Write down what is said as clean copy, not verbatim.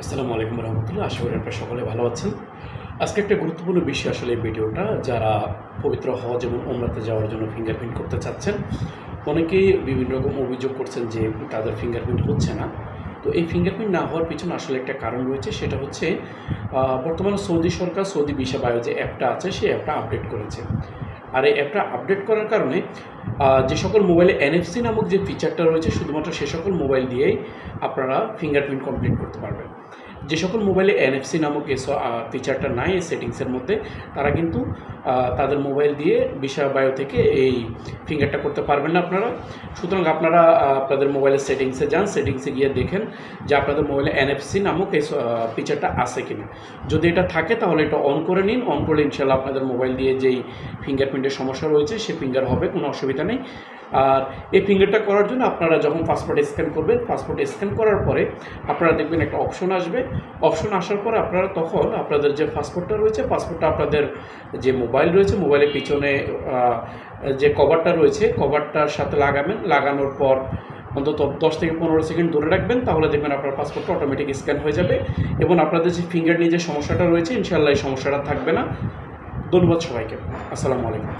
আসসালামু আলাইকুম রহমতুল্লাহ। আশা করি আপনারা সকলে ভালো আছেন। আজকে একটা গুরুত্বপূর্ণ বিষয় আসলে এই ভিডিওটা, যারা পবিত্র হজ এবং ওমরাতে যাওয়ার জন্য ফিঙ্গারপ্রিন্ট করতে চাচ্ছেন, অনেকেই বিভিন্ন রকম অভিযোগ করছেন যে তাদের ফিঙ্গারপ্রিন্ট হচ্ছে না। তো এই ফিঙ্গারপ্রিন্ট না হওয়ার পিছনে আসলে একটা কারণ রয়েছে, সেটা হচ্ছে বর্তমানে সৌদি সরকার সৌদি ভিসা বায়ো যে অ্যাপটা আছে সেই অ্যাপটা আপডেট করেছে। আর এই অ্যাপটা আপডেট করার কারণে যে সকল মোবাইলে এনএফসি নামক যে ফিচারটা রয়েছে, শুধুমাত্র সে সকল মোবাইল দিয়েই আপনারা ফিঙ্গারপ্রিন্ট কমপ্লিট করতে পারবেন। যে সকল মোবাইলে এনএফসি নামক ফিচারটা নাই এই সেটিংসের মধ্যে, তারা কিন্তু তাদের মোবাইল দিয়ে ভিসা বায়ো থেকে এই ফিঙ্গারটা করতে পারবেন না আপনারা। সুতরাং আপনারা আপনাদের মোবাইলের সেটিংসে যান, সেটিংসে গিয়ে দেখেন যে আপনাদের মোবাইলে এনএফসি নামক এই ফিচারটা আছে কিনা। যদি এটা থাকে তাহলে এটা অন করে নিন। অন করলে ইনশাল্লাহ আপনাদের মোবাইল দিয়ে যেই ফিঙ্গারপ্রিন্টের সমস্যা রয়েছে সে ফিঙ্গার হবে, কোনো অসুবিধা নেই। আর এই ফিঙ্গারটা করার জন্য আপনারা যখন পাসপোর্ট স্ক্যান করবেন, পাসপোর্ট স্ক্যান করার পরে আপনারা দেখবেন একটা অপশন আসবে। অপশন আসার পরে আপনারা তখন আপনাদের যে পাসপোর্টটা রয়েছে, পাসপোর্টটা আপনাদের যে মোবাইল রয়েছে, মোবাইলের পিছনে যে কভারটা রয়েছে কভারটার সাথে লাগাবেন। লাগানোর পর অন্তত 10 থেকে 15 সেকেন্ড ধরে রাখবেন, তাহলে দেখবেন আপনার পাসপোর্টটা অটোমেটিক স্ক্যান হয়ে যাবে এবং আপনাদের যে ফিঙ্গার নিয়ে যে সমস্যাটা রয়েছে ইনশাআল্লাহ এই সমস্যাটা থাকবে না। ধন্যবাদ সবাইকে। আসসালামু আলাইকুম।